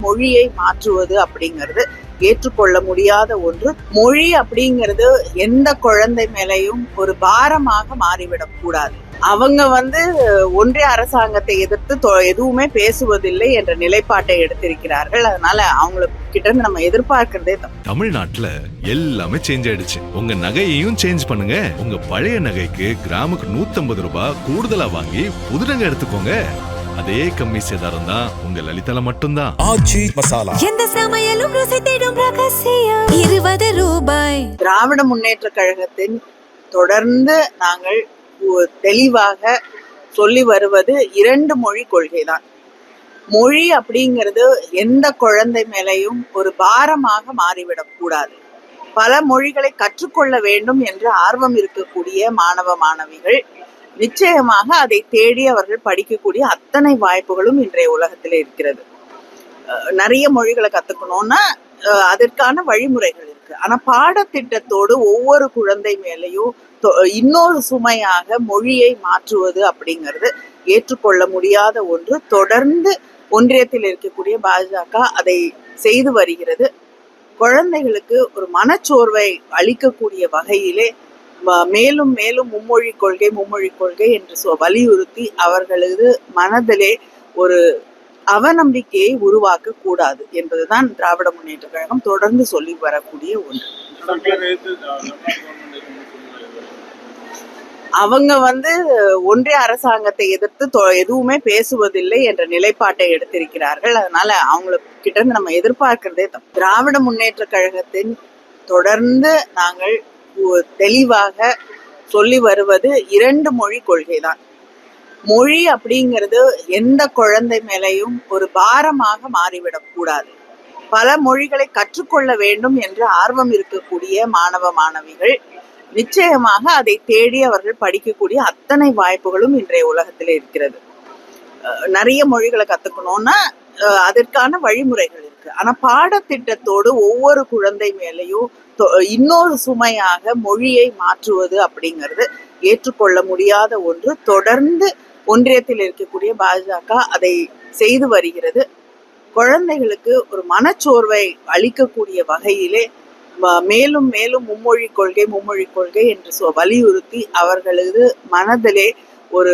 மொழியை மாற்றுவது அப்படிங்கிறது ஏற்றுக்கொள்ள முடியாத ஒன்று. மொழி அப்படிங்கிறது எந்த குழந்தை மேலையும் ஒரு பாரமாக மாறிவிடக் கூடாது. அவங்க ஒன்றிய அரசாங்கத்தை எதிர்த்து எதுவுமே பேசுவதில்லை என்ற நிலைப்பாட்டை எடுத்திருக்கிறார்கள். அதனால அவங்க கிட்ட இருந்து நம்ம எதிர்பார்க்கிறதே தமிழ்நாட்டுல எல்லாமே சேஞ்ச் ஆயிடுச்சு. உங்க நகையையும் சேஞ்ச் பண்ணுங்க. உங்க பழைய நகைக்கு கிராமுக்கு 150 ரூபாய் கூடுதலா வாங்கி புது நகை எடுத்துக்கோங்க. அதே கம்மி சேதாரம் தான் உங்க லலிதால மட்டும்தான். ஆச்சி மசாலா எந்த சமையலும் ருசி தேடும் ரகசியம் 20 ரூபாய். திராவிட முன்னேற்ற கழகத்தின் தொடர்ந்து நாங்கள் தெளிவாக சொல்லி வருவது 2 மொழி கொள்கை தான். மொழி அப்படிங்கிறது எந்த குழந்தை மேலையும் ஒரு பாரமாக மாறிவிடக் கூடாது. பல மொழிகளை கற்றுக்கொள்ள வேண்டும் என்று ஆர்வம் இருக்கக்கூடிய மாணவ மாணவிகள் நிச்சயமாக அதை தேடி அவர்கள் படிக்கக்கூடிய அத்தனை வாய்ப்புகளும் இன்றைய உலகத்தில் இருக்கிறது. நிறைய மொழிகளை கத்துக்கணும்னா அதற்கான வழிமுறைகள் இருக்கு. ஆனா பாடத்திட்டத்தோடு ஒவ்வொரு குழந்தை மேலையும் இன்னொரு சுமையாக மொழியை மாற்றுவது அப்படிங்கிறது ஏற்றுக்கொள்ள முடியாத ஒன்று. தொடர்ந்து ஒன்றியத்தில் இருக்கக்கூடிய பாஜக அதை செய்து வருகிறது. குழந்தைகளுக்கு ஒரு மனச்சோர்வை அளிக்கக்கூடிய வகையிலே மேலும் மேலும் மும்மொழி கொள்கை என்று வலியுறுத்தி அவர்களது மனதிலே ஒரு அவநம்பிக்கையை உருவாக்க கூடாது என்பதுதான் திராவிட முன்னேற்ற கழகம் தொடர்ந்து சொல்லி வரக்கூடிய ஒன்று. அவங்க ஒன்றிய அரசாங்கத்தை எதிர்த்து எதுவுமே பேசுவதில்லை என்ற நிலைப்பாட்டை எடுத்திருக்கிறார்கள். அதனால அவங்க கிட்ட இருந்து நம்ம எதிர்பார்க்கிறதே திராவிட முன்னேற்ற கழகத்தின் தொடர்ந்து நாங்கள் தெளிவாக சொல்லி வருவது 2 மொழி கொள்கை தான். மொழி அப்படிங்கிறது எந்த குழந்தை மேலையும் ஒரு பாரமாக மாறிவிடக் கூடாது. பல மொழிகளை கற்றுக்கொள்ள வேண்டும் என்று ஆர்வம் இருக்கக்கூடிய மாணவ மாணவிகள் நிச்சயமாக அதை தேடி அவர்கள் படிக்கக்கூடிய அத்தனை வாய்ப்புகளும் இன்றைய உலகத்தில் இருக்கிறது. நிறைய மொழிகளை கத்துக்கணும்னா அதற்கான வழிமுறைகள் இருக்கு. ஆனா பாடத்திட்டத்தோடு ஒவ்வொரு குழந்தை மேலையும் இன்னொரு சுமையாக மொழியை மாற்றுவது அப்படிங்கிறது ஏற்றுக்கொள்ள முடியாத ஒன்று. தொடர்ந்து ஒன்றியத்தில் இருக்கக்கூடிய பாஜக அதை செய்து வருகிறது. குழந்தைகளுக்கு ஒரு மனச்சோர்வை அளிக்கக்கூடிய வகையிலே மேலும் மேலும் மும்மொழி கொள்கை என்று வலியுறுத்தி அவர்களது மனதிலே ஒரு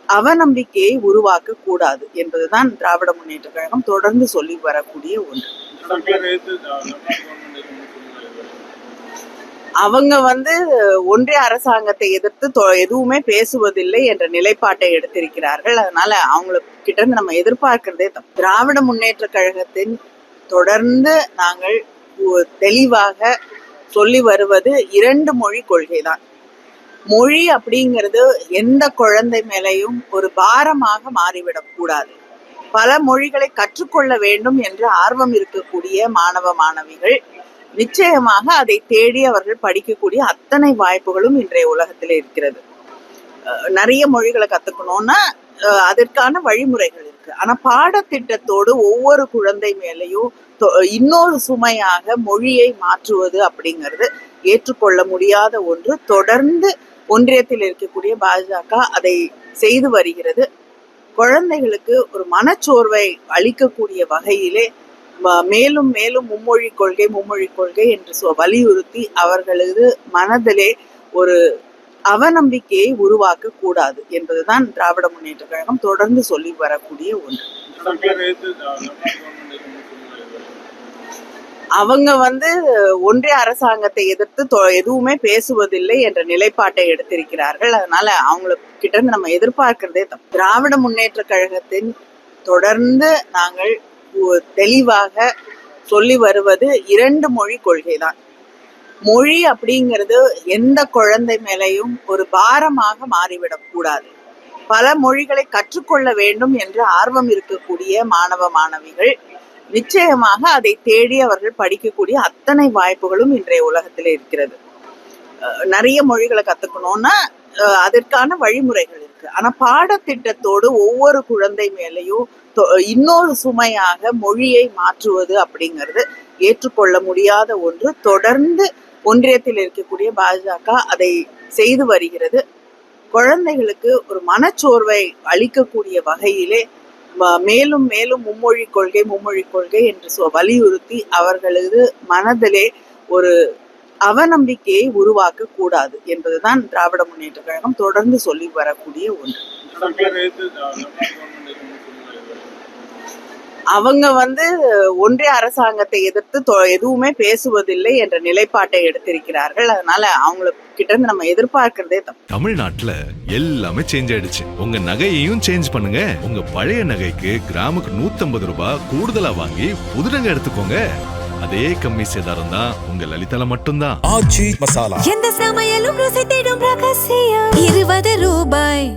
அவநம்பிக்கையை உருவாக்க கூடாது என்பதுதான் திராவிட முன்னேற்ற கழகம் தொடர்ந்து சொல்லி வரக்கூடிய ஒன்று. அவங்க ஒன்றிய அரசாங்கத்தை எதிர்த்து எதுவுமே பேசுவதில்லை என்ற நிலைப்பாட்டை எடுத்திருக்கிறார்கள். அதனால அவங்க கிட்ட இருந்து நம்ம எதிர்பார்க்கிறதே திராவிட முன்னேற்ற கழகத்தின் தொடர்ந்து நாங்கள் தெளிவாக சொல்லி வருவது 2 மொழி கொள்கை தான். மொழி அப்படிங்கிறது எந்த குழந்தை மேலையும் ஒரு பாரமாக மாறிவிடக் கூடாது. பல மொழிகளை கற்றுக்கொள்ள வேண்டும் என்று ஆர்வம் இருக்கக்கூடிய மாணவ மாணவிகள் நிச்சயமாக அதை தேடி அவர்கள் படிக்கக்கூடிய அத்தனை வாய்ப்புகளும் இன்றைய உலகத்தில் இருக்கிறது. நிறைய மொழிகளை கத்துக்கணும்னா அதற்கான வழிமுறைகள் இருக்கு. ஆனா பாடத்திட்டத்தோடு ஒவ்வொரு குழந்தை மேலையும் இன்னொரு சுமையாக மொழியை மாற்றுவது அப்படிங்கிறது ஏற்றுக்கொள்ள முடியாத ஒன்று. தொடர்ந்து ஒன்றியத்தில் இருக்கக்கூடிய பாஜக அதை செய்து வருகிறது. குழந்தைகளுக்கு ஒரு மனச்சோர்வை அளிக்கக்கூடிய வகையிலே மேலும் மேலும் மும்மொழி கொள்கை என்று வலியுறுத்தி அவர்களது மனதிலே ஒரு அவநம்பிக்கையை உருவாக்க கூடாது என்பதுதான் திராவிட முன்னேற்ற கழகம் தொடர்ந்து சொல்லி வரக்கூடிய ஒன்று. அவங்க ஒன்றிய அரசாங்கத்தை எதிர்த்து எதுவுமே பேசுவதில்லை என்ற நிலைப்பாட்டை எடுத்திருக்கிறார்கள். அதனால அவங்க கிட்ட இருந்து நம்ம எதிர்பார்க்கிறதே திராவிட முன்னேற்ற கழகத்தின் தொடர்ந்து நாங்கள் தெளிவாக சொல்லி வருவது 2 மொழி கொள்கை தான். மொழி அப்படிங்கிறது எந்த குழந்தை மேலையும் ஒரு பாரமாக மாறிவிடக் கூடாது. பல மொழிகளை கற்றுக்கொள்ள வேண்டும் என்று ஆர்வம் இருக்கக்கூடிய மாணவ மாணவிகள் நிச்சயமாக அதை தேடி அவர்கள் படிக்கக்கூடிய அத்தனை வாய்ப்புகளும் இன்றைய உலகத்தில் இருக்கிறது. நிறைய மொழிகளை கத்துக்கணும்னா அதற்கான வழிமுறைகள் இருக்கு. ஆனா பாடத்திட்டத்தோடு ஒவ்வொரு குழந்தை மேலையும் இன்னொரு சுமையாக மொழியை மாற்றுவது அப்படிங்கிறது ஏற்றுக்கொள்ள முடியாத ஒன்று. தொடர்ந்து ஒன்றியத்தில் இருக்கக்கூடிய பாஜக அதை செய்து வருகிறது. குழந்தைகளுக்கு ஒரு மனச்சோர்வை அளிக்கக்கூடிய வகையிலே மேலும் மேலும் மும்மொழி கொள்கை என்று வலியுறுத்தி அவர்களது மனதிலே ஒரு அவநம்பிக்கையை உருவாக்க கூடாது என்பதுதான் திராவிட முன்னேற்ற கழகம் தொடர்ந்து சொல்லி வரக்கூடிய ஒன்று. அவங்க ஒன்றிய அரசாங்கத்தை எதிர்த்து எதுவுமே பேசுவதில்லை என்ற நிலைப்பாட்டை எடுத்திருக்கிறார்கள். அதனால அவங்க கிட்ட இருந்து நம்ம எதிர்பார்க்கிறதே தப்பு. தமிழ்நாட்டுல எல்லாமே சேஞ்ச் ஆயிடுச்சு. உங்க நகையையும் சேஞ்ச் பண்ணுங்க. உங்க பழைய நகைக்கு கிராமுக்கு 150 ரூபாய் கூடுதலா வாங்கி புது நகை எடுத்துக்கோங்க. அதே கம்மி சேதாரம் தான் உங்க லலிதால மட்டும்தான். எந்த சமையலும் ருசி தேடும் ரகசியம் 20 ரூபாய்.